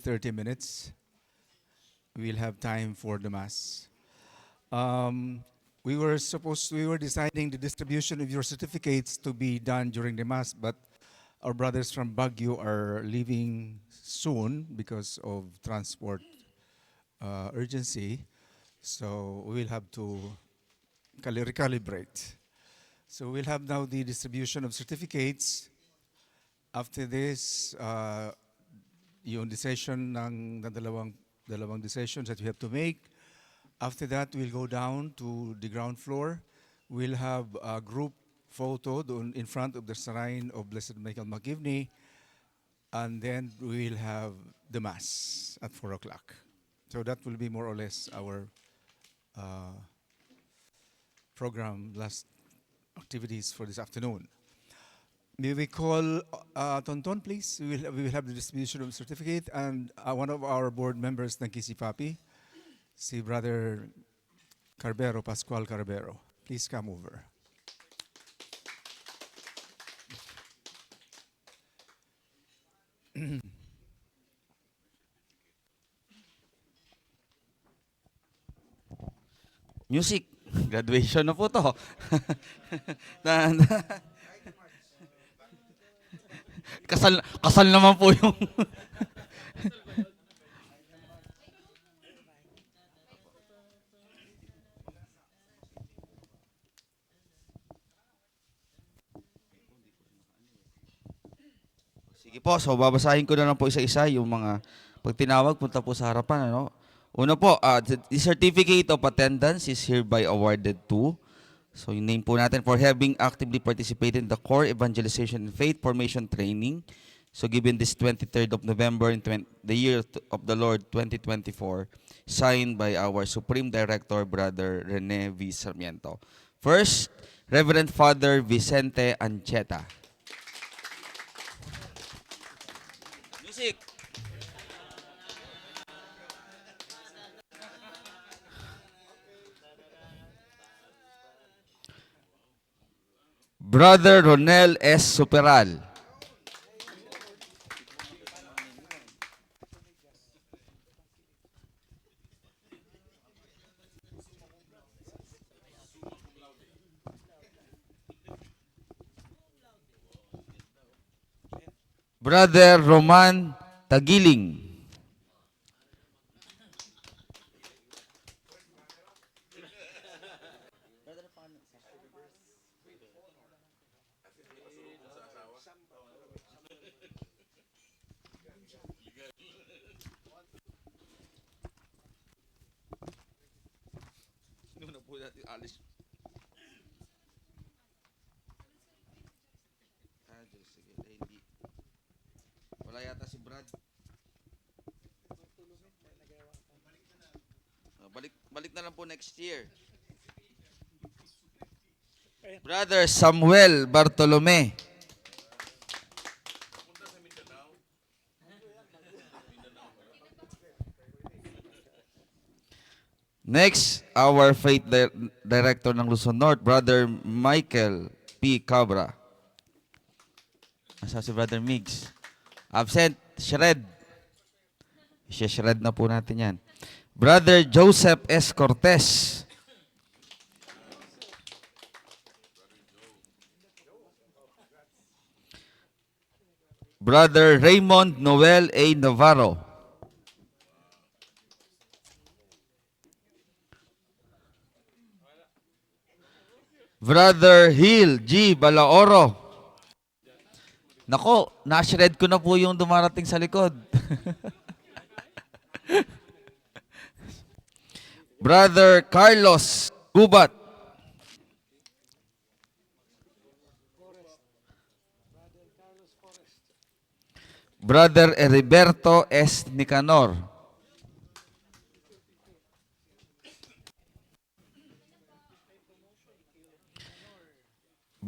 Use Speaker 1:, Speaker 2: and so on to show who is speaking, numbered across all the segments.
Speaker 1: 30 minutes. We'll have time for the Mass. Um, we were deciding the distribution of your certificates to be done during the Mass, but our brothers from Baguio are leaving soon because of transport urgency. So we'll have to recalibrate. So we'll have now the distribution of certificates. After this, yung decision ng dalawang decisions that we have to make. After that, we'll go down to the ground floor. We'll have a group photo doon in front of the shrine of Blessed Michael McGivney, and then we'll have the Mass at 4 o'clock. So that will be more or less our uh, program, last activities for this afternoon. May we call Tonton, please? We will have the distribution of certificate, and one of our board members ng Kisipapi, si Brother Carbero, Pascual Carbero. Please come over.
Speaker 2: Music. Graduation na po to. na, na, kasal naman po yung... Sige po, so babasahin ko na lang po isa-isa yung mga pag tinawag, punta po sa harapan. Ano? Una po, the certificate of attendance is hereby awarded to. So yung name po natin for having actively participated in the core evangelization and faith formation training. So given this 23rd of November in the year of the Lord 2024, signed by our Supreme Director, Brother Rene V. Sarmiento. First, Reverend Father Vicente Ancheta. Music. Brother Ronel S. Superal. Brother Roman Tagiling. Wala yata si Brad. Balik na lang po next year. Brother Samuel Bartolome. Next, our faith director ng Luzon North, Brother Michael P. Cabra. Asa si Brother Migs? Absent, shred. I-shred na po natin yan. Brother Joseph S. Cortez. Brother Raymond Noel A. Navarro. Brother Hill G. Balaoro. Nako, na-shred ko na po yung dumarating sa likod. Brother Carlos Gubat. Brother Heriberto S. Nicanor.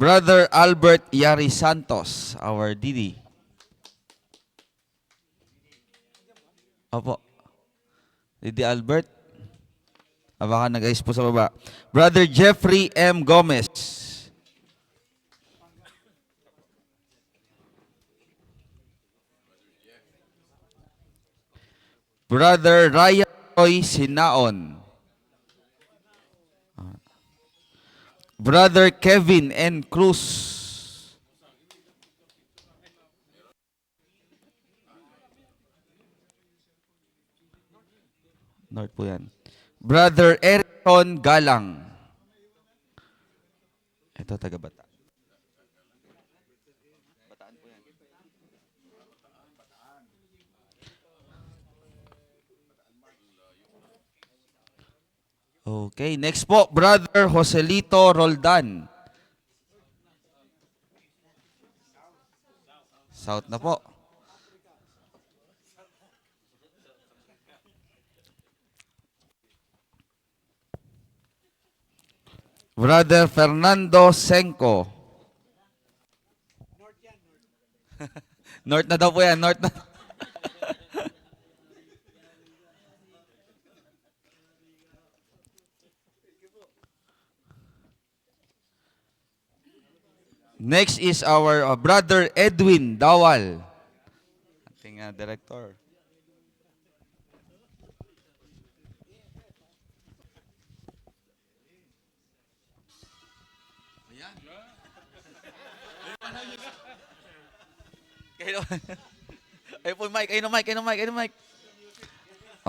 Speaker 2: Brother Albert Yari Santos, our DD. Opo. DD Albert. Baka nag-ayos po sa baba. Brother Jeffrey M. Gomez. Brother Ryan Roy Sinaon. Brother Kevin N. Cruz. North po yan. Brother Ericon Galang. Ito, taga-Bata. Okay, next po, Brother Joselito Roldan. South na po. Brother Fernando Senco. North na daw po yan, North na. Next is our Brother Edwin Dawal. Ating director. Ayun po, Mike. Ayun na, Mike.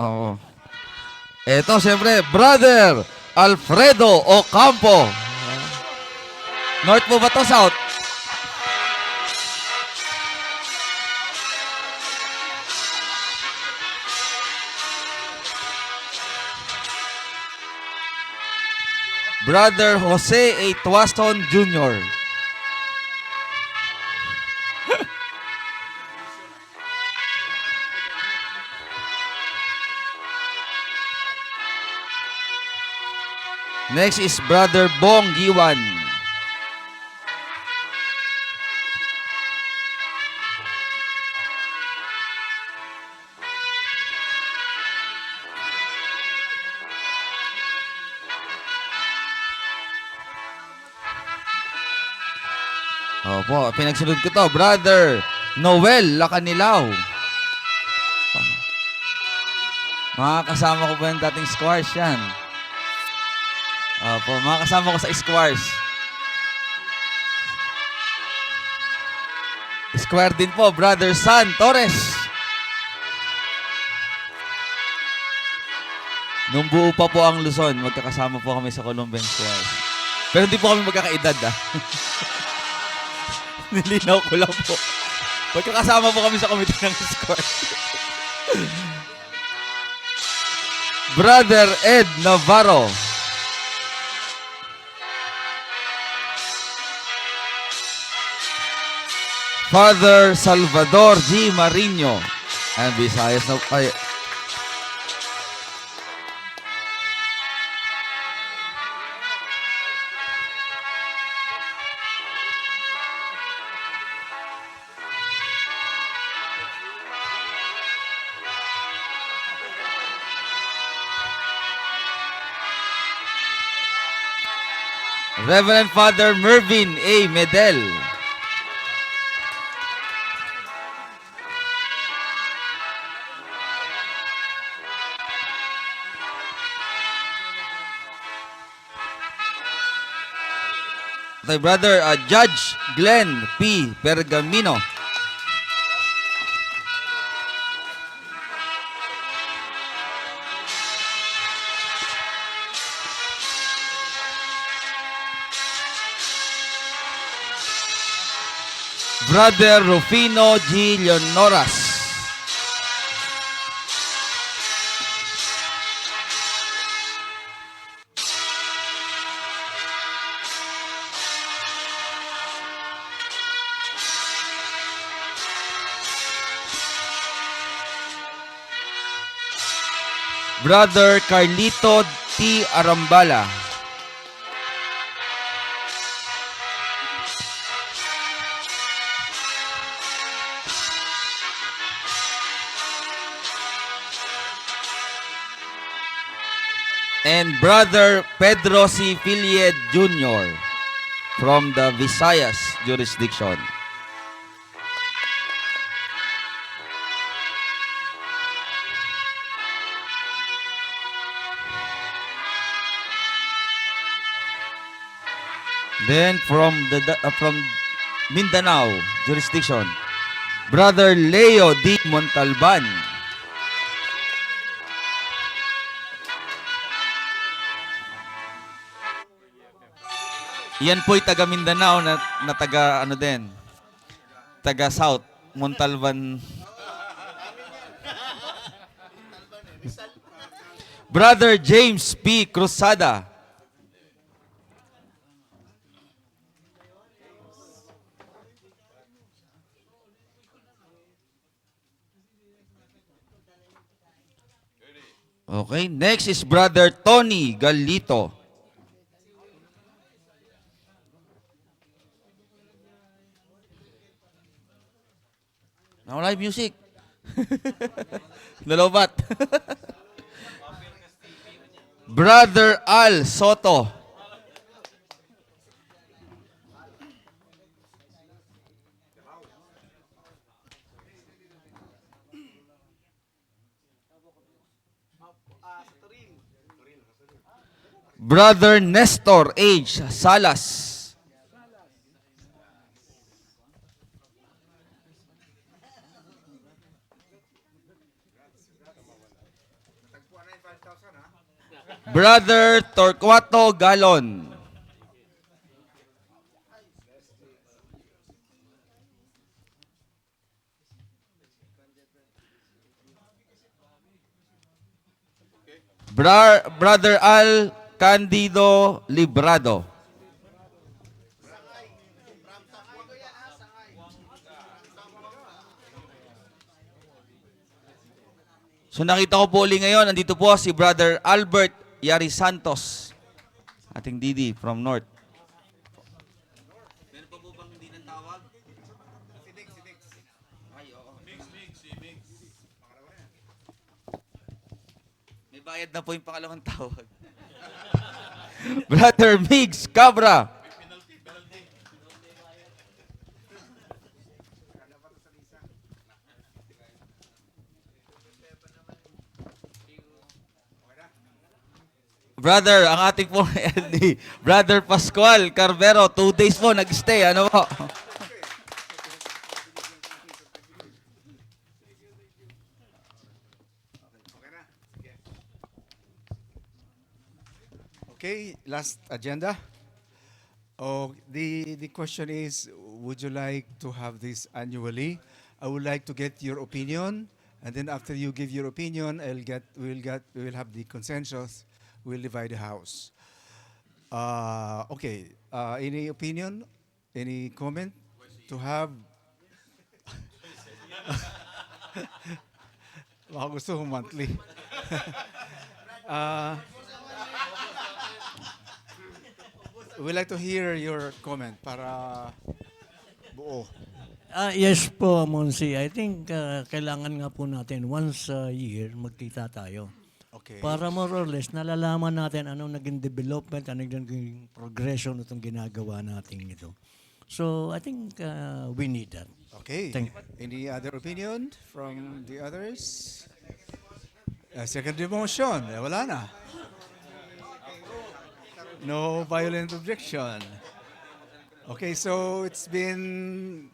Speaker 2: Oo. Eto, siyempre, Brother Alfredo Ocampo. North po ba to, South? Brother Jose A. Tuaston Jr. Next is Brother Bong Giwan. Opo, pinagsunod ko to, Brother Noel Lacanilaw. Mga kasama ko po yung dating squash yan. Opo, mga kasama ko sa squash. Square din po, Brother San Torres. Nung buo pa po ang Luzon, magkakasama po kami sa Columbian Squash. Pero hindi po kami magkakaedad, Nilinaw ko lang po. Magkakasama po kami sa komite ng squash. Brother Ed Navarro. Father Salvador G. Marino. And Visayas na ay, Reverend Father Mervin A. Medel. My brother, Judge Glenn P. Pergamino. Brother Rufino G. Leonoras. Brother Carlito T. Arambala. And Brother Pedro C. Filied Jr. from the Visayas jurisdiction. Then from Mindanao jurisdiction, Brother Leo D. Montalban. Yan po'y taga Mindanao na taga ano din, taga South, Montalban. Brother James P. Cruzada. Okay, next is Brother Tony Galito. Nawala yung music. Nalobat. Brother Al Soto. Brother Nestor H. Salas. Brother Torquato Galon. Brother Al Candido Librado. So nakita ko po uli ngayon, nandito po si Brother Albert Yari Santos, ating DD from North. Meron pa po bang hindi ng tawag? Ay, oo. May bayad na po yung pangalawang tawag. Brother Migs Cabra. Brother, ang ating po LD, Brother Pascual Carvero, 2 days po nag-stay. Ano po?
Speaker 1: Okay, last agenda. Oh, the question is, would you like to have this annually? I would like to get your opinion, and then after you give your opinion, we will have the consensus. We'll divide the house. Okay. Any opinion? Any comment to have? Baka gusto ko monthly. We'd like to hear your comment para buo.
Speaker 3: Yes po, Monsi. I think kailangan nga po natin once a year magkita tayo.
Speaker 1: Okay.
Speaker 3: Para more or less nalalaman natin anong naging development, anong naging progression itong ginagawa natin ito. So I think we need that.
Speaker 1: Okay.
Speaker 3: Thank-
Speaker 1: Any other opinion from the others? Second motion. Wala na. No violent objection. Okay, so it's been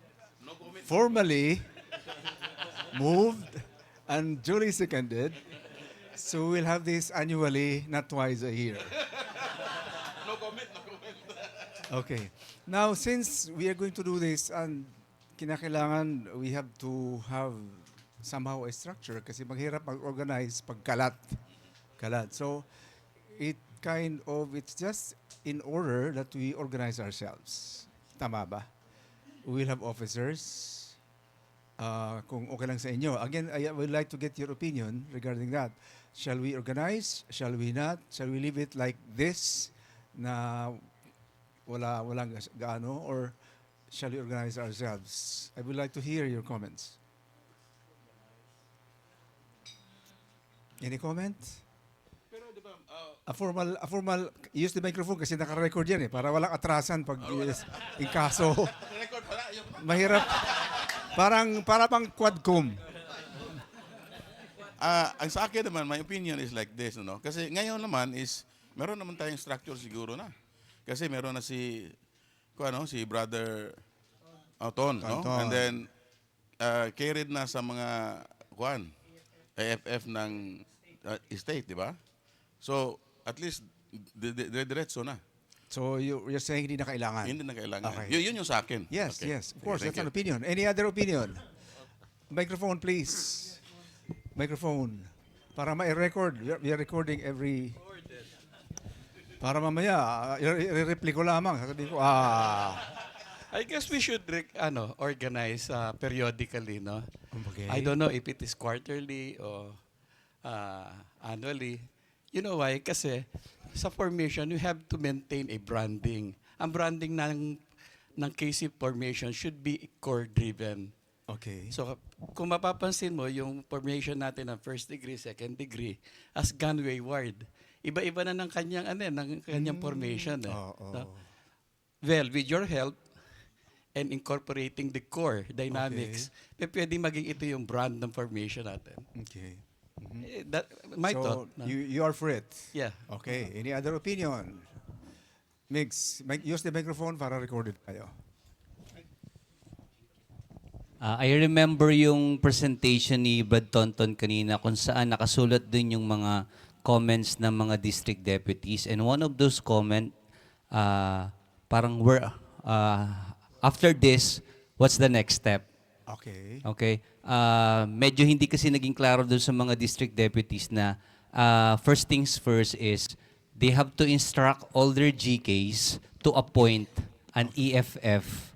Speaker 1: formally moved and duly seconded. So we'll have this annually, not twice a year. No comment. Okay. Now, since we are going to do this, and kinakailangan, we have to have somehow a structure kasi maghirap mag-organize pag kalat. So, it's just in order that we organize ourselves. Tama ba? We'll have officers. Kung okay lang sa inyo. Again, I would like to get your opinion regarding that. Shall we organize? Shall we not? Shall we leave it like this na walang gaano? Or shall we organize ourselves? I would like to hear your comments. Any comment? A formal, use the microphone kasi naka-record yan para walang atrasan pag in kaso. Mahirap. Para pang quadcom.
Speaker 4: Ang sa akin naman, my opinion is like this, no? Kasi ngayon naman is, meron naman tayong structure siguro na. Kasi meron na si si Brother Auton, no?
Speaker 1: Tonton.
Speaker 4: And then carried na sa mga AFF ng state, di ba? So, at least diretso na.
Speaker 1: So you're saying hindi na kailangan?
Speaker 4: Hindi na kailangan.
Speaker 1: Okay.
Speaker 4: Yun yung sa akin.
Speaker 1: Yes,
Speaker 4: Okay.
Speaker 1: yes. Of course,
Speaker 4: Thank
Speaker 1: that's an
Speaker 4: you.
Speaker 1: opinion. Any other opinion? Microphone, please. Microphone. Para ma-record. We are recording every... Para mamaya, i-reply ko lamang. Sasabihin ko,
Speaker 5: I guess we should organize periodically, no?
Speaker 1: Okay.
Speaker 5: I don't know if it is quarterly or annually. You know why? Kasi sa formation, you have to maintain a branding. Ang branding ng KC formation should be core-driven.
Speaker 1: Okay.
Speaker 5: So kung mapapansin mo, yung formation natin ng first degree, second degree, as gone wayward. Iba-iba na ng kanyang formation.
Speaker 1: Oo.
Speaker 5: No? Well, with your help and incorporating the core dynamics, pwede maging ito yung brand ng formation natin.
Speaker 1: Okay.
Speaker 5: My
Speaker 1: So,
Speaker 5: thought. No?
Speaker 1: you are for it?
Speaker 5: Yeah.
Speaker 1: Okay. Any other opinion? Use the microphone para recorded tayo.
Speaker 6: I remember yung presentation ni Brad Tonton kanina kung saan nakasulat dun yung mga comments ng mga district deputies. And one of those comment, parang after this, what's the next step?
Speaker 1: Okay.
Speaker 6: Okay? Medyo hindi kasi naging klaro dun sa mga district deputies na first things first is they have to instruct all their GKs to appoint an EFF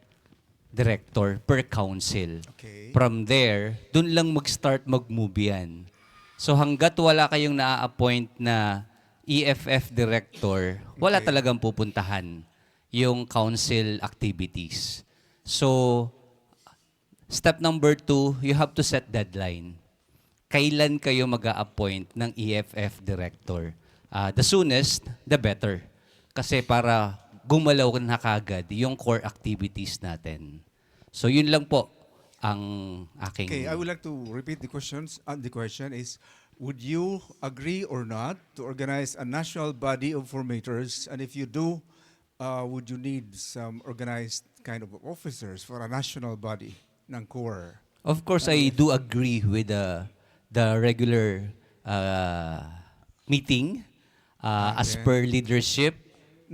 Speaker 6: director per council.
Speaker 1: Okay.
Speaker 6: From there, dun lang mag-start mag-move yan. So hanggat wala kayong na-appoint na EFF director, wala
Speaker 1: Okay.
Speaker 6: talagang pupuntahan yung council activities. So, step number 2, you have to set deadline. Kailan kayo mag-a-appoint ng EFF director? The soonest, the better. Kasi para gumalaw na kagad yung core activities natin. So yun lang po ang aking...
Speaker 1: Okay, I would like to repeat the questions. The question is, would you agree or not to organize a national body of formators? And if you do, would you need some organized kind of officers for a national body ng core?
Speaker 6: Of course, I do agree with the regular meeting as
Speaker 1: Okay.
Speaker 6: per leadership.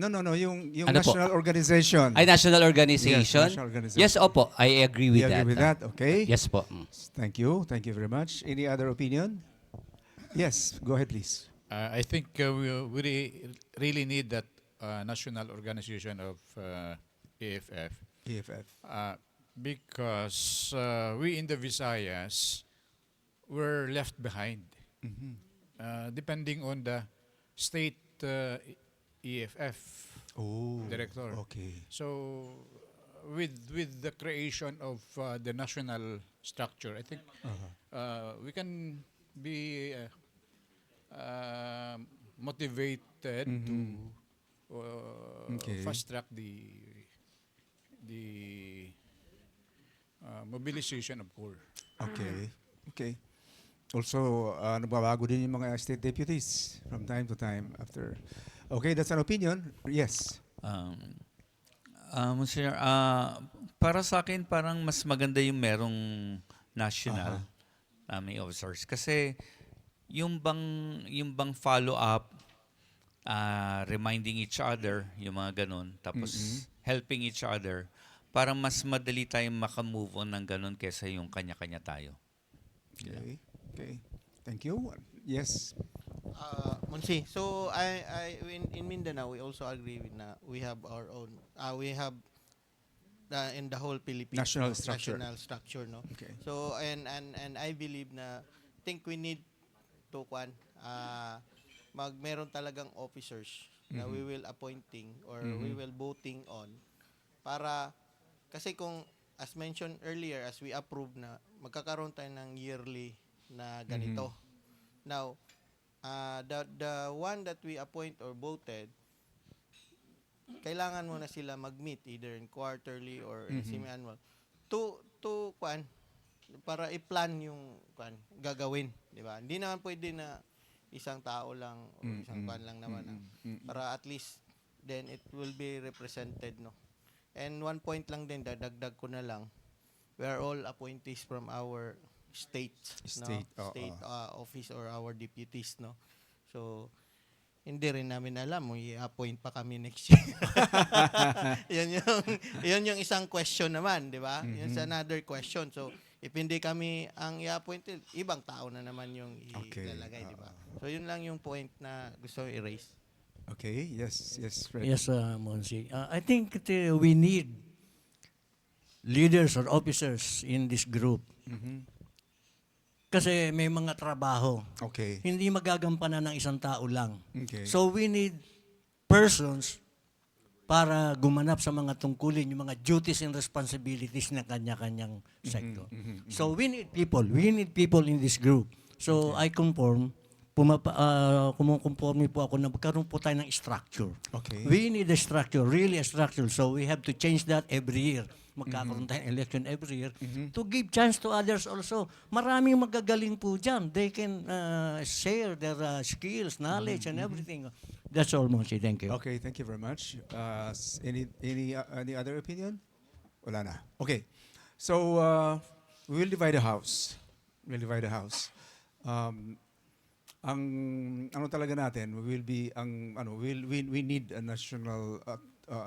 Speaker 1: No, yung
Speaker 6: Ano po?
Speaker 1: national organization.
Speaker 6: Ay, national organization.
Speaker 1: Yes, national organization.
Speaker 6: Yes, opo. I agree with
Speaker 1: You
Speaker 6: that.
Speaker 1: agree with that? Okay.
Speaker 6: Yes po. Mm.
Speaker 1: Thank you. Thank you very much. Any other opinion? Yes, go ahead, please.
Speaker 7: I think we really need that national organization of AFF
Speaker 1: EFF.
Speaker 7: because we in the Visayas were left behind. Depending on the state EFF
Speaker 1: Oh,
Speaker 7: director.
Speaker 1: okay.
Speaker 7: So with the creation of the national structure, I think we can be motivated to
Speaker 1: Okay.
Speaker 7: fast track the mobilization of core.
Speaker 1: Okay. Okay. Also, nagbabago din yung mga state deputies from time to time after. Okay, that's an opinion. Yes.
Speaker 8: Monsignor, para sa akin parang mas maganda yung merong national may officers kasi yung bang follow up, reminding each other, yung mga ganun, tapos helping each other, para mas madali tayong makamove on ng ganun kesa yung kanya-kanya tayo.
Speaker 1: Okay. Okay. Thank you. Yes.
Speaker 9: Monsi, so in Mindanao we also agree with na we have our own we have in the whole Philippines
Speaker 1: National structure.
Speaker 9: national structure, no.
Speaker 1: Okay.
Speaker 9: So and I believe na think we need to meron talagang officers na we will appointing or we will voting on para kasi kung as mentioned earlier as we approve na magkakaroon tayo ng yearly na ganito. Now, the one that we appoint or voted, kailangan mo na sila mag-meet either in quarterly or in semi-annual to para i-plan yung gagawin, di ba? Hindi naman pwede na isang tao lang o isang lang naman para at least then it will be represented, no. And one point lang din, dadagdag ko na lang, we are all appointees from our state,
Speaker 1: State,
Speaker 9: no?
Speaker 1: oo.
Speaker 9: State office or our deputies, no? So, hindi rin namin alam kung i-appoint pa kami next year. yun yung isang question naman, di ba? Yun sa another question. So, if hindi kami ang i-appoint, ibang tao na naman yung
Speaker 1: Okay,
Speaker 9: ilalagay, di ba? So, yun lang yung point na gusto ko i-raise.
Speaker 1: Okay, yes, Fred.
Speaker 3: Yes, Monsi. I think we need leaders or officers in this group. Kasi may mga trabaho.
Speaker 1: Okay.
Speaker 3: Hindi magagampanan ng isang tao lang.
Speaker 1: Okay.
Speaker 3: So we need persons para gumanap sa mga tungkulin, yung mga duties and responsibilities ng kanya-kanyang sector. So we need people. We need people in this group. So I conform, kumukonforme po ako na magkaroon po tayo ng structure.
Speaker 1: Okay.
Speaker 3: We need a structure, really a structure. So we have to change that every year. Magkakaroon tayong election every year to give chance to others also. Maraming magagaling po dyan. They can share their skills, knowledge, and everything. That's all, Monsi. Thank you.
Speaker 1: Okay, thank you very much. Any other opinion? Wala na. Okay. So we will divide the house. We'll divide the house. Ang ano talaga natin, we need a national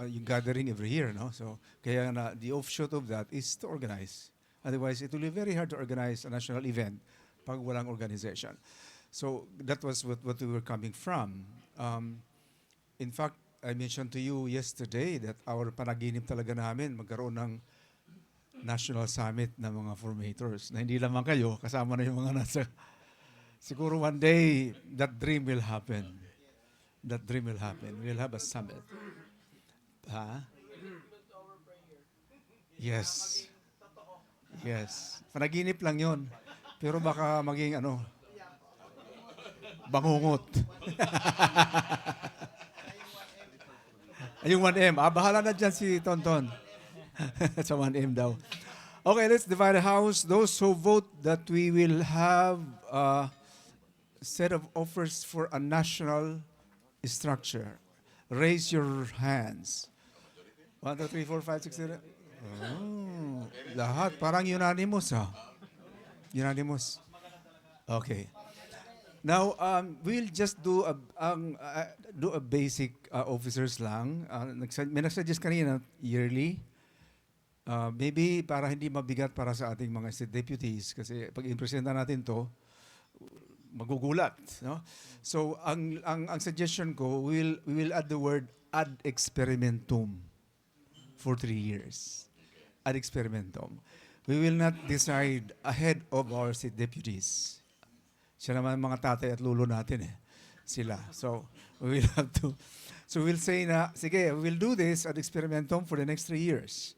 Speaker 1: yung gathering every year, no? So kaya na the offshoot of that is to organize. Otherwise, it will be very hard to organize a national event pag walang organization. So that was what we were coming from. In fact, I mentioned to you yesterday that our panaginip talaga namin magkaroon ng national summit ng mga formators. Na hindi lamang kayo, kasama na yung mga nasa. Siguro one day, that dream will happen. That dream will happen. We'll have a summit. Ha? Yes. Yes. Panaginip lang yon. Pero baka maging bangungot. Yung 1M. Bahala na dyan si Tonton. Sa 1M daw. Okay, let's divide the house. Those who vote that we will have a set of offers for a national structure. Raise your hands. 1, 2, 3, 4, 5, 6, 7. Oh, lahat. Parang unanimous, ha? Unanimous. Okay. Now, we'll just do a basic officers lang. May nagsuggest kanina, yearly. Maybe para hindi mabigat para sa ating mga state deputies. Kasi pag i-presenta natin to, magugulat. No? So, ang suggestion ko, we will add the word ad experimentum for 3 years. Ad experimentum. We will not decide ahead of our state deputies. Siya naman mga tatay at lulo natin sila. So, we will have to. So, we'll say na, sige, we'll do this ad experimentum for the next 3 years.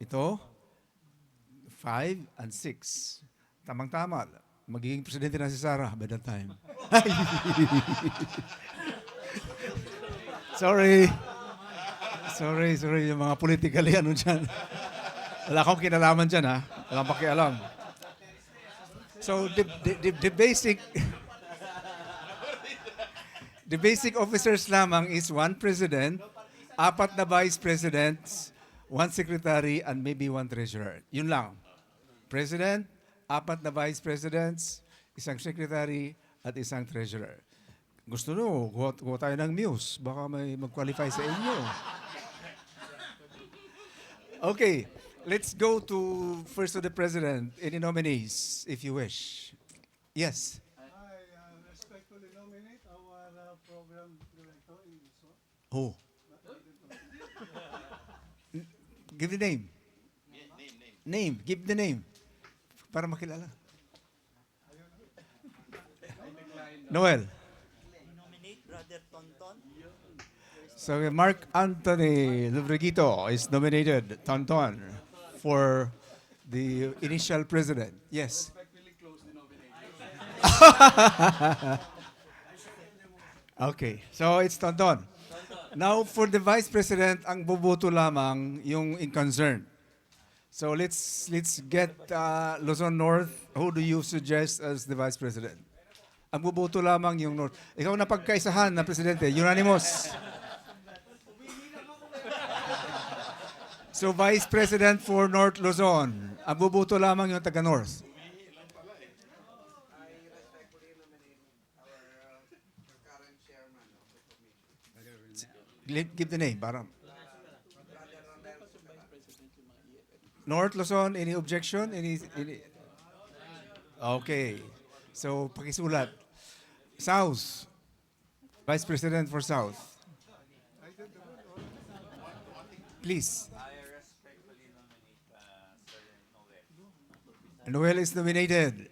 Speaker 1: Ito, 5 and 6. Tamang-tama. Magiging presidente na si Sarah by that time. Sorry, yung mga politically dyan. Wala akong kinalaman dyan, ha? Wala akong pakialam. So, the basic officers lamang is 1 president, 4 na vice presidents, 1 secretary, and maybe 1 treasurer. Yun lang. President, 4 na vice presidents, 1 secretary, at 1 treasurer. Gusto nyo, kuha tayo ng Muse. Baka may mag-qualify sa inyo. Okay, let's go to first to the president. Any nominees, if you wish? Yes.
Speaker 10: I respectfully nominate our program director in this one.
Speaker 1: Who? Give the name. Name. Give the name. Para makilala. Noel.
Speaker 11: Nominate Brother Tonton.
Speaker 1: So Mark Anthony Lubriguito is nominated, Tonton, for the initial president. Yes. Okay, so it's Tonton. Now for the vice president, ang boboto lamang yung in concern. So let's get Luzon North. Who do you suggest as the vice president? Ang boboto lamang yung North. Ikaw na pagkaisahan na presidente, unanimous. So Vice President for North Luzon. Ang bubuto lamang yung taga North. Give the name, parang. North Luzon, any objection? Any? Okay. So, pakisulat. South. Vice President for South. Please. Noel is nominated.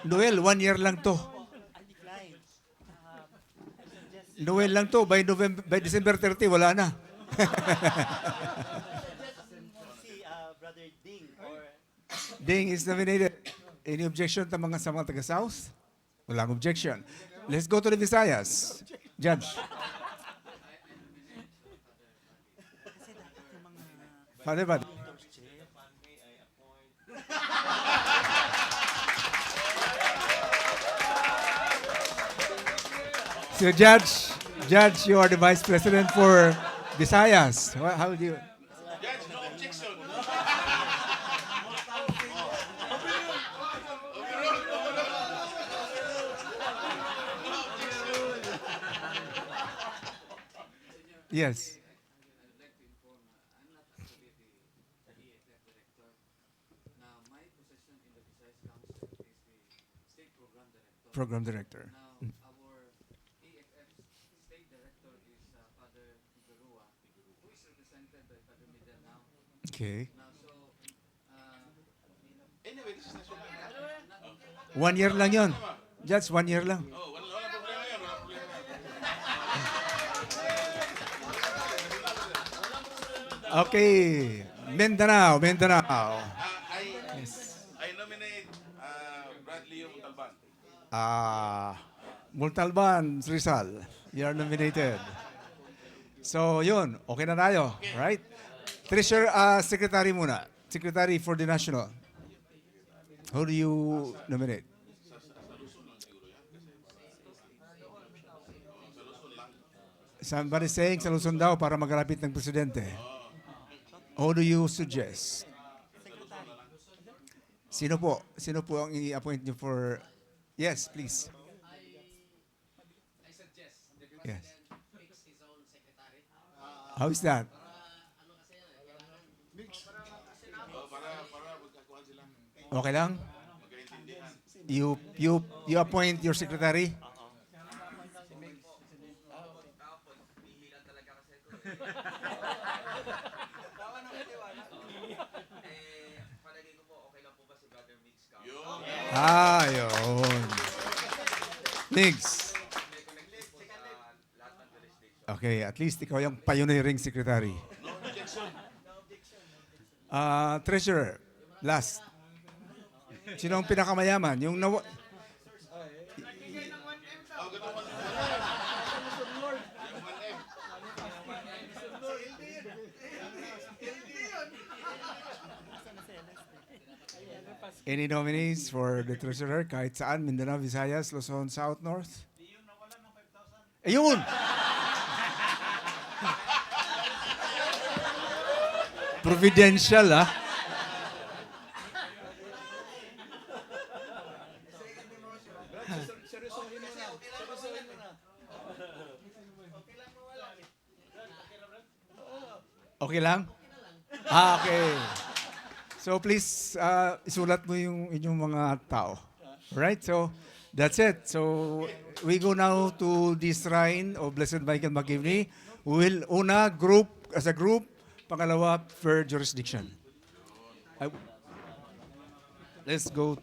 Speaker 1: Noel, 1 year lang to. Noel lang to. By December 30, wala na.
Speaker 11: Si Brother Ding or
Speaker 1: Ding is nominated. Any objection sa mga taga-South? Walang objection. Let's go to the Visayas. Judge. Father, Father. So, Judge, you are the Vice President for Visayas. How do you?
Speaker 4: Judge, no objection.
Speaker 1: Yes. Program Director. Okay. 1 year lang yon. Just 1 year lang. Okay. Mindanao.
Speaker 4: I nominate Bradley Montalban.
Speaker 1: Montalban, Rizal. You are nominated. So, yun. Okay na tayo. Right? Treasurer, Secretary muna. Secretary for the National. Who do you nominate? Somebody saying sa Luzon daw para magalapit ng presidente. Who do you suggest? Sino po? Sino po ang i-appoint niyo for... Yes, please. Yes. How is that? Okay lang? You appoint your secretary? Yun. Migs. Okay, at least ikaw yung pioneering secretary. Treasurer, last. Sino ang pinakamayaman? Yung Any nominees for the treasurer? Kahit saan? Mindanao, Visayas, Luzon, South, North? Ayun! Providential, ah. Okay lang? Okay. So please, isulat mo yung inyong mga tao. Right? So, that's it. So, we go now to the shrine of Blessed Michael McGivney. We will, group, as a group, pangalawa, per jurisdiction. Let's go.